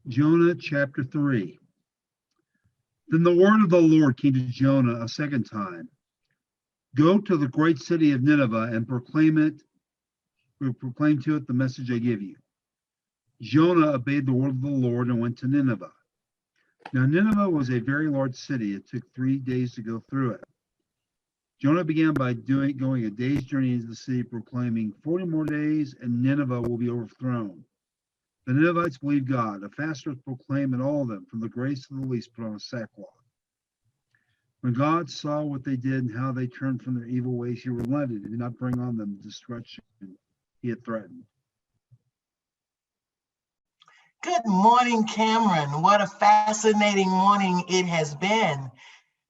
Jonah chapter 3. Then the word of the Lord came to Jonah a second time. Go to the great city of Nineveh and proclaim to it the message I give you. Jonah obeyed the word of the Lord and went to Nineveh. Now Nineveh was a very large city. It took 3 days to go through it. Jonah began by going a day's journey into the city, proclaiming, 40 more days and Nineveh will be overthrown. The Ninevites believed God. A fast was proclaimed, and all of them, from the greatest to the least, put on sackcloth. When God saw what they did and how they turned from their evil ways, he relented and did not bring on them the destruction he had threatened. Good morning, Cameron. What a fascinating morning it has been.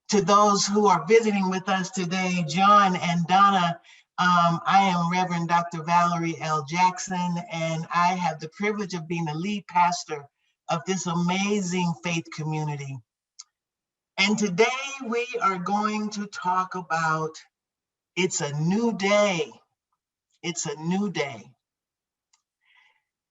To those who are visiting with us today, John and Donna, I am Reverend Dr. Valerie L. Jackson, and I have the privilege of being the lead pastor of this amazing faith community. And today we are going to talk about it's a new day. It's a new day.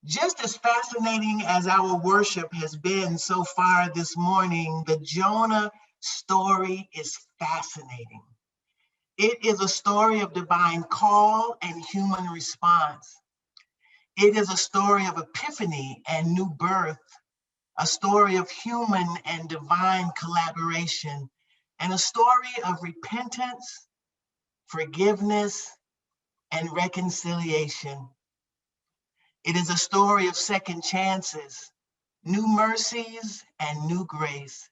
Just as fascinating as our worship has been so far this morning, the Jonah story is fascinating. It is a story of divine call and human response. It is a story of epiphany and new birth, a story of human and divine collaboration, and a story of repentance, forgiveness, and reconciliation. It is a story of second chances, new mercies, and new grace.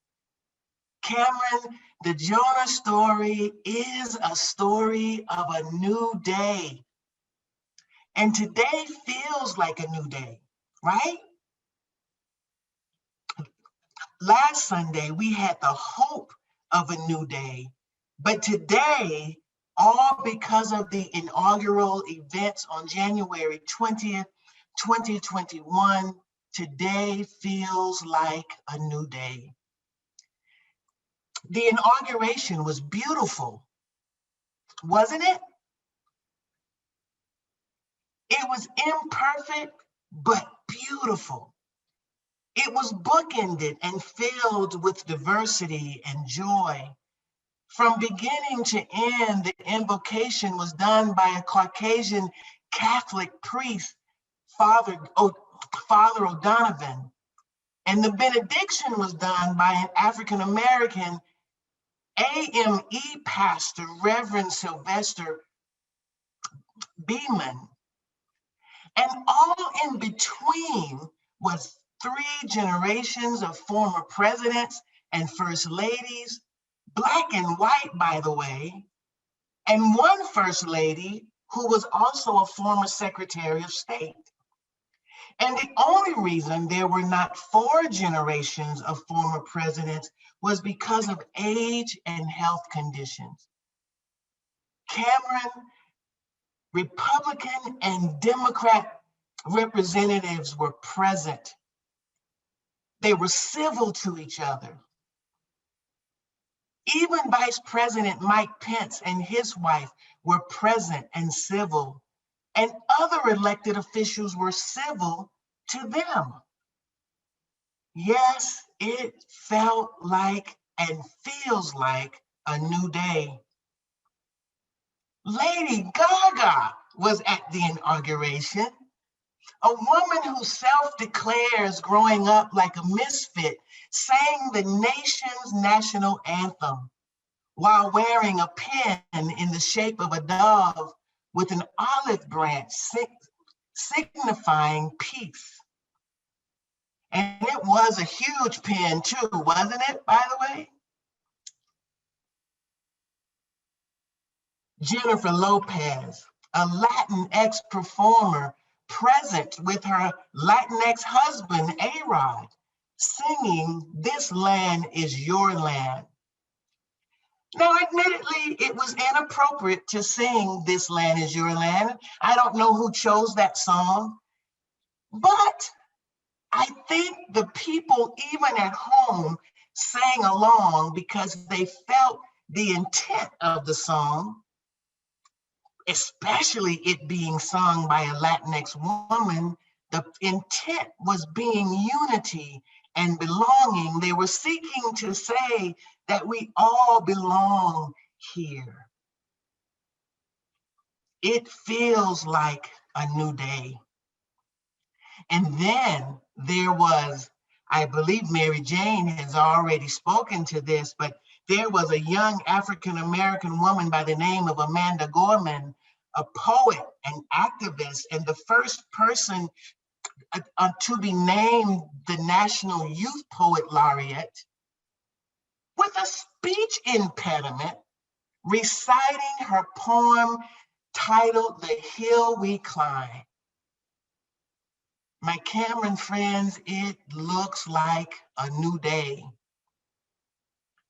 Cameron, the Jonah story is a story of a new day. And today feels like a new day, right? Last Sunday, we had the hope of a new day. But today, all because of the inaugural events on January 20th, 2021, today feels like a new day. The inauguration was beautiful, wasn't it? It was imperfect, but beautiful. It was bookended and filled with diversity and joy. From beginning to end, the invocation was done by a Caucasian Catholic priest, Father O'Donovan, and the benediction was done by an African-American AME pastor, Reverend Sylvester Beeman. And all in between was 3 generations of former presidents and first ladies, Black and white, by the way, and one first lady who was also a former Secretary of State. And the only reason there were not 4 generations of former presidents was because of age and health conditions. Cameron, Republican and Democrat representatives were present. They were civil to each other. Even Vice President Mike Pence and his wife were present and civil, and other elected officials were civil to them. Yes, it felt like and feels like a new day. Lady Gaga was at the inauguration, a woman who self-declares growing up like a misfit, sang the nation's national anthem while wearing a pin in the shape of a dove with an olive branch signifying peace. And it was a huge pin too, wasn't it, by the way? Jennifer Lopez, a Latinx performer, present with her Latinx husband, A-Rod, singing "This Land Is Your Land." Now, admittedly, it was inappropriate to sing "This Land Is Your Land." I don't know who chose that song, but I think the people, even at home, sang along because they felt the intent of the song, especially it being sung by a Latinx woman, The intent was being unity and belonging. They were seeking to say that we all belong here. It feels like a new day. And then there was, I believe Mary Jane has already spoken to this, but there was a young African-American woman by the name of Amanda Gorman, a poet and activist, and the first person to be named the National Youth Poet Laureate, with a speech impediment, reciting her poem titled "The Hill We Climb." My Cameron friends, it looks like a new day.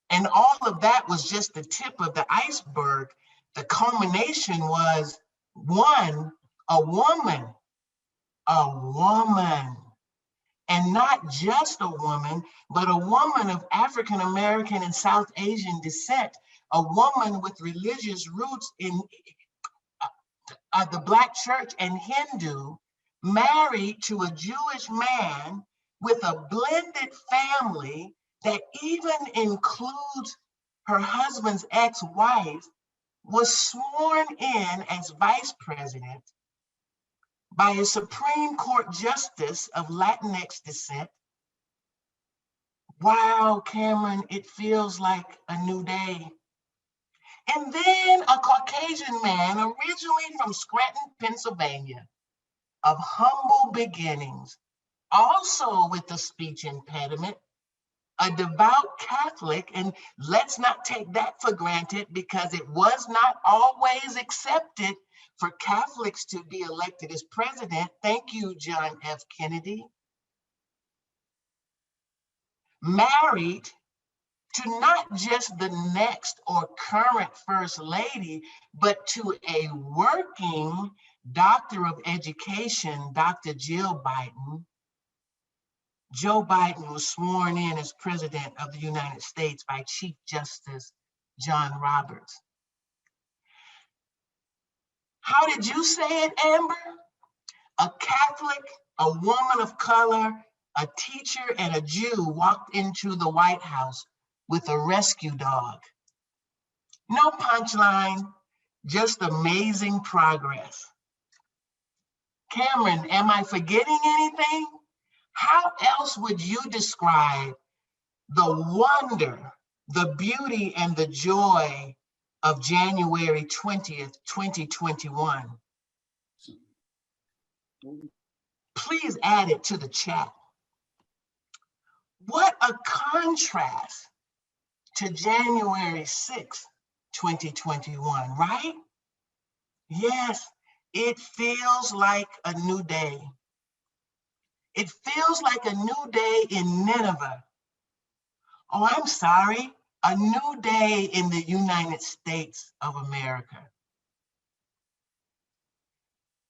And all of that was just the tip of the iceberg. The culmination was a woman, and not just a woman, but a woman of African American and South Asian descent, a woman with religious roots in the Black church and Hindu, married to a Jewish man with a blended family that even includes her husband's ex-wife, was sworn in as vice president by a Supreme Court justice of Latinx descent. Wow, Cameron, it feels like a new day. And then a Caucasian man, originally from Scranton, Pennsylvania, of humble beginnings, also with a speech impediment, a devout Catholic, and let's not take that for granted because it was not always accepted for Catholics to be elected as president. Thank you, John F. Kennedy. Married to not just the next or current First Lady, but to a working Doctor of Education, Dr. Jill Biden. Joe Biden was sworn in as President of the United States by Chief Justice John Roberts. How did you say it, Amber? A Catholic, a woman of color, a teacher, and a Jew walked into the White House with a rescue dog. No punchline, just amazing progress. Cameron, am I forgetting anything? How else would you describe the wonder, the beauty, and the joy of January 20th, 2021? Please add it to the chat. What a contrast to January 6th, 2021, right? Yes, it feels like a new day. It feels like a new day in Nineveh. Oh, I'm sorry, a new day in the United States of America.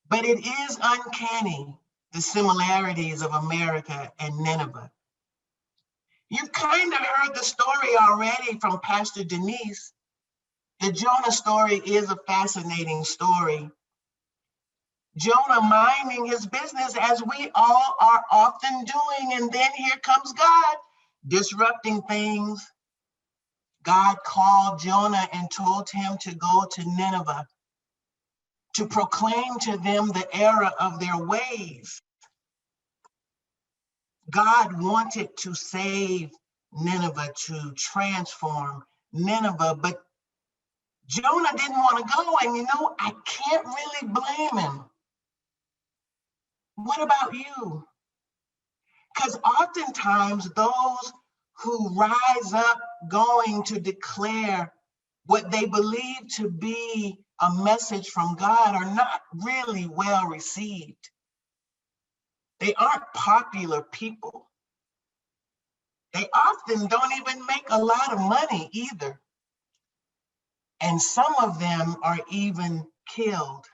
But it is uncanny, the similarities of America and Nineveh. You've kind of heard the story already from Pastor Denise. The Jonah story is a fascinating story. Jonah minding his business as we all are often doing, and then here comes God disrupting things. God called Jonah and told him to go to Nineveh to proclaim to them the error of their ways. God wanted to save Nineveh, to transform Nineveh, but Jonah didn't want to go, and you know, I can't really blame him. What about you? Because oftentimes those who rise up going to declare what they believe to be a message from God are not really well received. They aren't popular people. They often don't even make a lot of money either. And some of them are even killed.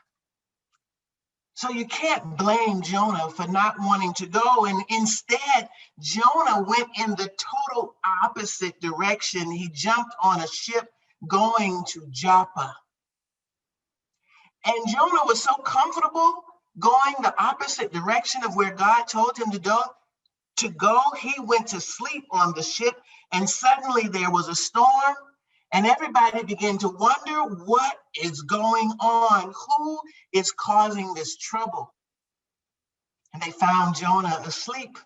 So you can't blame Jonah for not wanting to go. And instead, Jonah went in the total opposite direction. He jumped on a ship going to Joppa. And Jonah was so comfortable going the opposite direction of where God told him to go, he went to sleep on the ship, and suddenly there was a storm, and everybody began to wonder what is going on, who is causing this trouble. And they found Jonah asleep.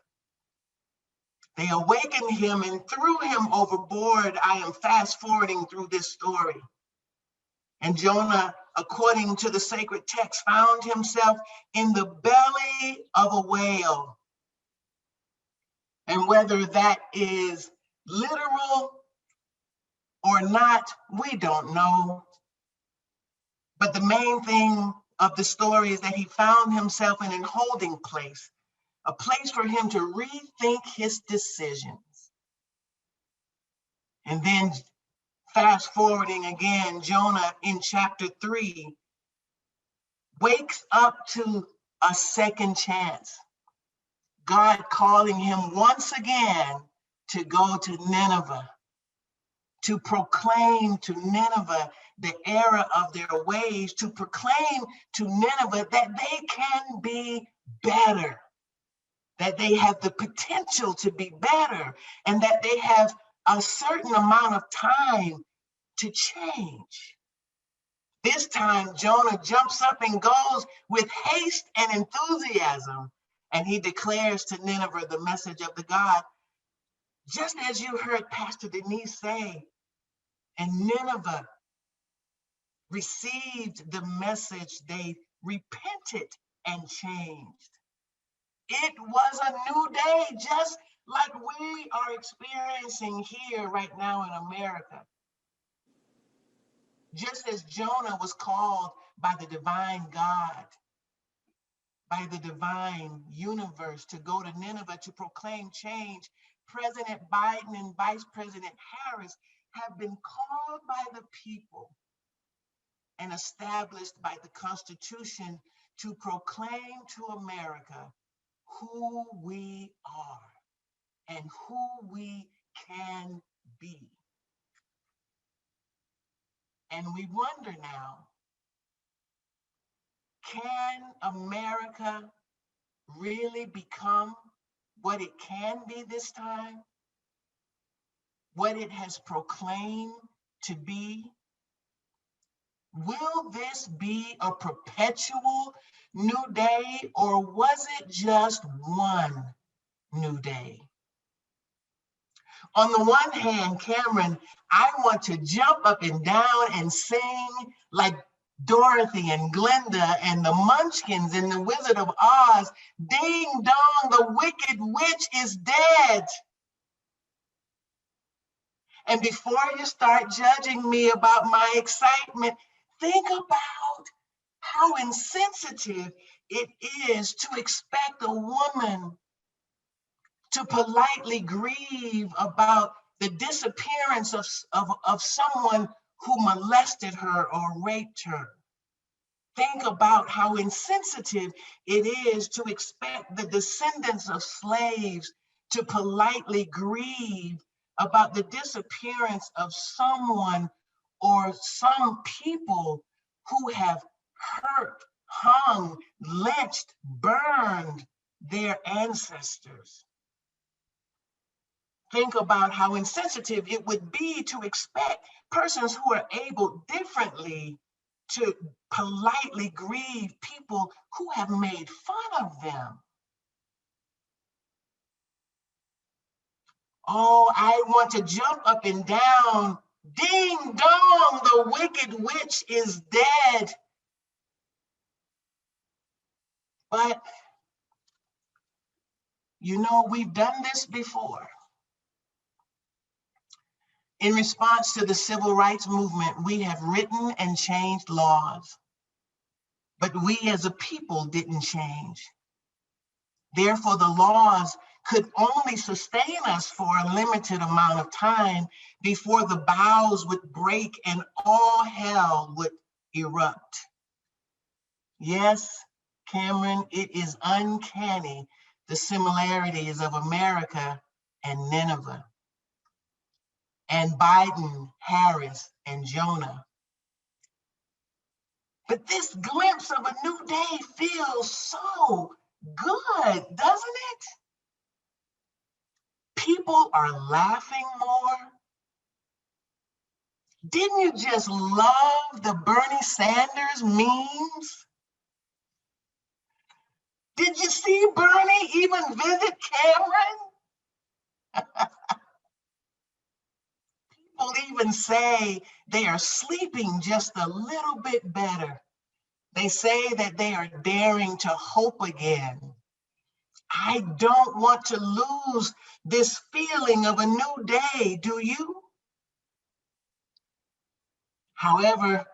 They awakened him and threw him overboard. I am fast forwarding through this story. And Jonah, according to the sacred text, found himself in the belly of a whale. And whether that is literal or not, we don't know. But the main thing of the story is that he found himself in a holding place, a place for him to rethink his decisions. And then fast forwarding again, Jonah in chapter 3 wakes up to a second chance. God calling him once again to go to Nineveh, to proclaim to Nineveh the error of their ways, to proclaim to Nineveh that they can be better, that they have the potential to be better, and that they have a certain amount of time to change. This time, Jonah jumps up and goes with haste and enthusiasm, and he declares to Nineveh the message of the God, just as you heard Pastor Denise say, and Nineveh received the message, they repented and changed. It was a new day, just like we are experiencing here right now in America. Just as Jonah was called by the divine God, by the divine universe to go to Nineveh to proclaim change, President Biden and Vice President Harris have been called by the people and established by the Constitution to proclaim to America who we are and who we can be. And we wonder now, can America really become what it can be this time? What it has proclaimed to be? Will this be a perpetual new day, or was it just one new day? On the one hand, Cameron, I want to jump up and down and sing like Dorothy and Glinda and the Munchkins in The Wizard of Oz. Ding dong, the wicked witch is dead. And before you start judging me about my excitement, think about how insensitive it is to expect a woman to politely grieve about the disappearance of someone who molested her or raped her. Think about how insensitive it is to expect the descendants of slaves to politely grieve about the disappearance of someone or some people who have hurt, hung, lynched, burned their ancestors. Think about how insensitive it would be to expect persons who are able differently to politely grieve people who have made fun of them. Oh, I want to jump up and down. Ding dong, the wicked witch is dead. But, you know, we've done this before. In response to the civil rights movement, we have written and changed laws, but we as a people didn't change. Therefore, the laws could only sustain us for a limited amount of time before the bows would break and all hell would erupt. Yes, Cameron, it is uncanny, the similarities of America and Nineveh, and Biden, Harris, and Jonah. But this glimpse of a new day feels so good, doesn't it? People are laughing more. Didn't you just love the Bernie Sanders memes? Did you see Bernie even visit Cameron? People even say they are sleeping just a little bit better. They say that they are daring to hope again. I don't want to lose this feeling of a new day, do you? However,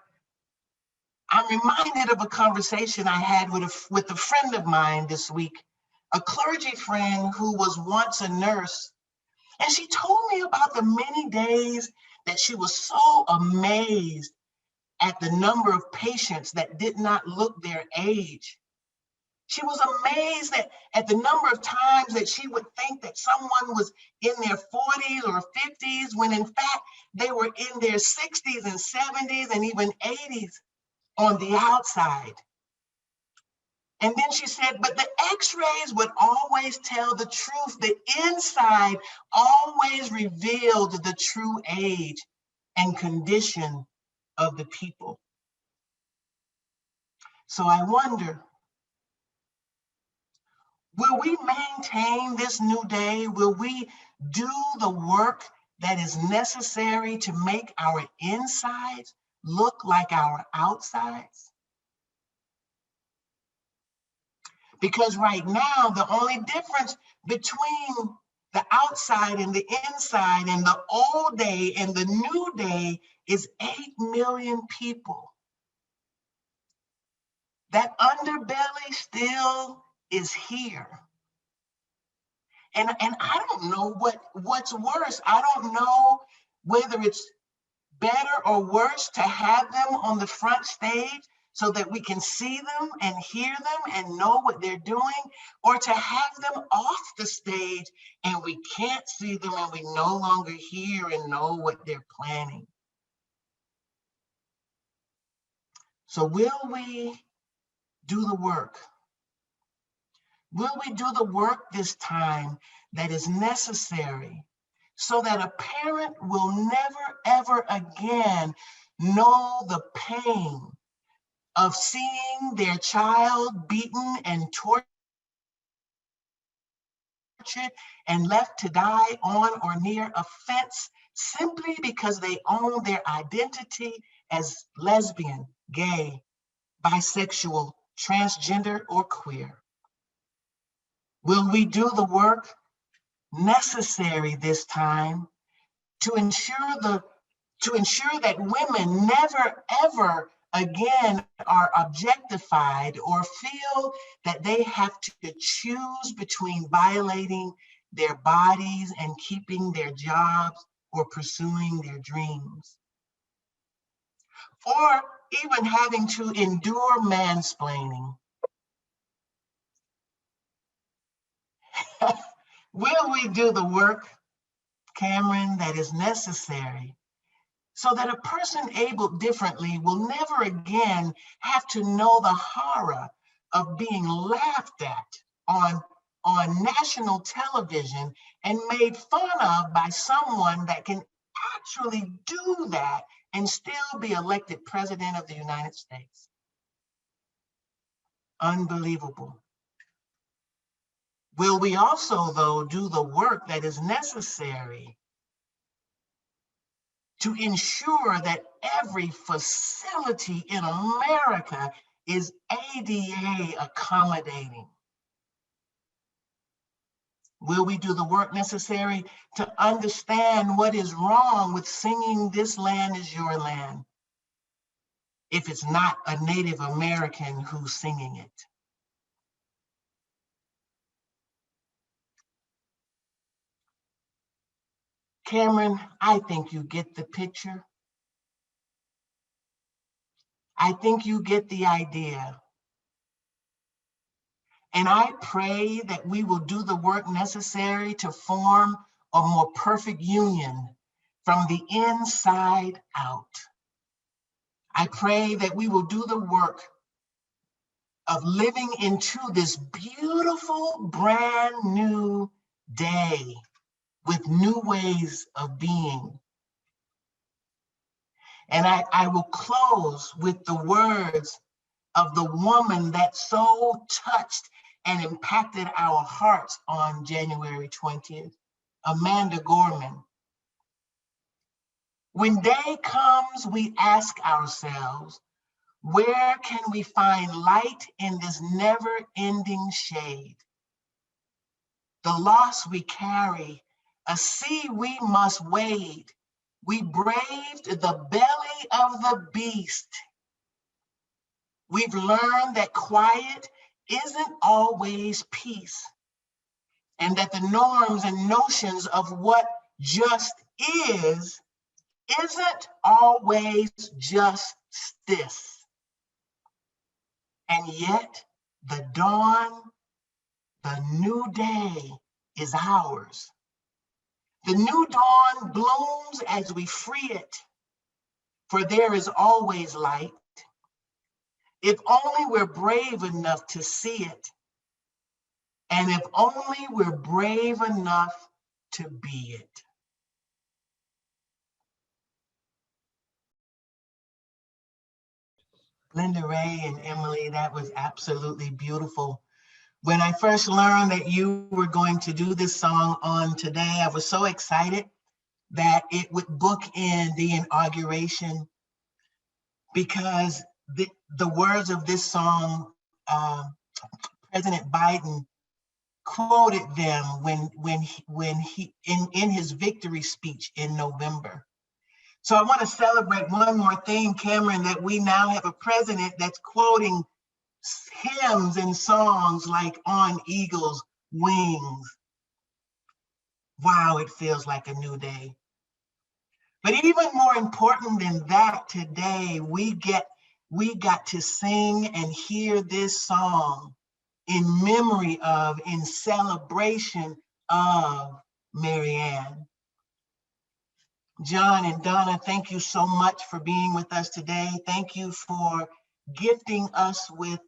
I'm reminded of a conversation I had with a friend of mine this week, a clergy friend who was once a nurse. And she told me about the many days that she was so amazed at the number of patients that did not look their age. She was amazed at the number of times that she would think that someone was in their 40s or 50s, when in fact they were in their 60s and 70s and even 80s on the outside. And then she said, but the x-rays would always tell the truth. The inside always revealed the true age and condition of the people. So I wonder, will we maintain this new day? Will we do the work that is necessary to make our insides look like our outsides? Because right now, the only difference between the outside and the inside and the old day and the new day is 8 million people. That underbelly still is here. And I don't know what's worse. I don't know whether it's better or worse to have them on the front stage so that we can see them and hear them and know what they're doing, or to have them off the stage and we can't see them and we no longer hear and know what they're planning. So will we do the work? Will we do the work this time that is necessary so that a parent will never, ever again know the pain of seeing their child beaten and tortured and left to die on or near a fence simply because they own their identity as lesbian, gay, bisexual, transgender, or queer? Will we do the work necessary this time to ensure that women never ever again are objectified or feel that they have to choose between violating their bodies and keeping their jobs or pursuing their dreams, or even having to endure mansplaining? Will we do the work, Cameron, that is necessary so that a person abled differently will never again have to know the horror of being laughed at on national television and made fun of by someone that can actually do that and still be elected president of the United States? Unbelievable. Will we also, though, do the work that is necessary to ensure that every facility in America is ADA accommodating? Will we do the work necessary to understand what is wrong with singing "This Land Is Your Land" if it's not a Native American who's singing it? Cameron, I think you get the picture. I think you get the idea. And I pray that we will do the work necessary to form a more perfect union from the inside out. I pray that we will do the work of living into this beautiful, brand new day with new ways of being. And I will close with the words of the woman that so touched and impacted our hearts on January 20th, Amanda Gorman. When day comes, we ask ourselves, where can we find light in this never-ending shade? The loss we carry, a sea we must wade. We braved the belly of the beast. We've learned that quiet isn't always peace, and that the norms and notions of what just isn't always justice. And yet, the dawn, the new day is ours. The new dawn blooms as we free it, for there is always light. If only we're brave enough to see it, and if only we're brave enough to be it. Linda Ray and Emily, that was absolutely beautiful. When I first learned that you were going to do this song on today, I was so excited that it would bookend the inauguration, because the words of this song, President Biden quoted them when he in his victory speech in November. So I want to celebrate one more thing, Cameron, that we now have a president that's quoting hymns and songs like On Eagle's Wings. Wow, it feels like a new day. But even more important than that, today we got to sing and hear this song in memory of, in celebration of Marianne. John and Donna, thank you so much for being with us today. Thank you for gifting us with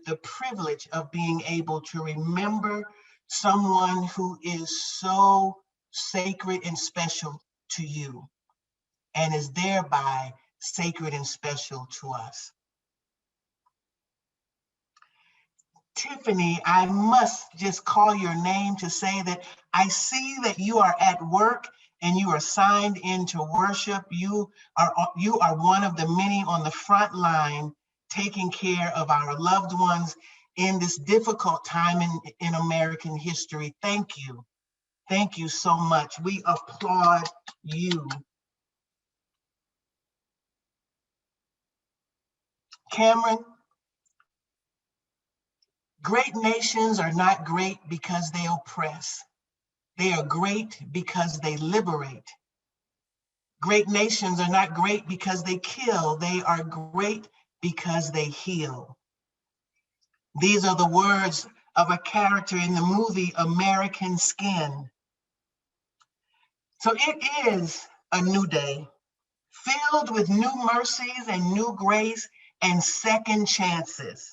the privilege of being able to remember someone who is so sacred and special to you, and is thereby sacred and special to us. Tiffany, I must just call your name to say that I see that you are at work and you are signed into worship. You are one of the many on the front line taking care of our loved ones in this difficult time in American history. Thank you. Thank you so much. We applaud you. Cameron, great nations are not great because they oppress. They are great because they liberate. Great nations are not great because they kill. They are great because they heal. These are the words of a character in the movie American Skin. So it is a new day, filled with new mercies and new grace and second chances.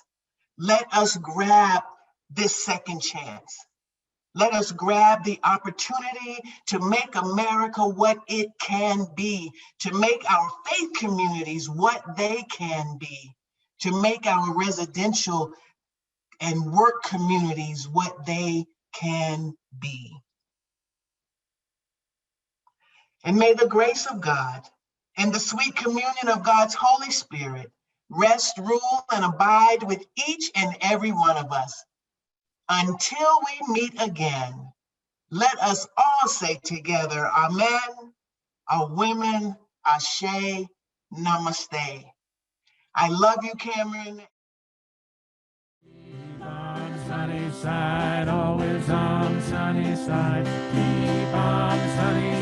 Let us grab this second chance. Let us grab the opportunity to make America what it can be, to make our faith communities what they can be, to make our residential and work communities what they can be. And may the grace of God and the sweet communion of God's Holy Spirit rest, rule, and abide with each and every one of us until we meet again. Let us all say together, Amen, our women, Ashe, Namaste. I love you, Cameron. Keep on sunny side, always on sunny side. Keep on sunny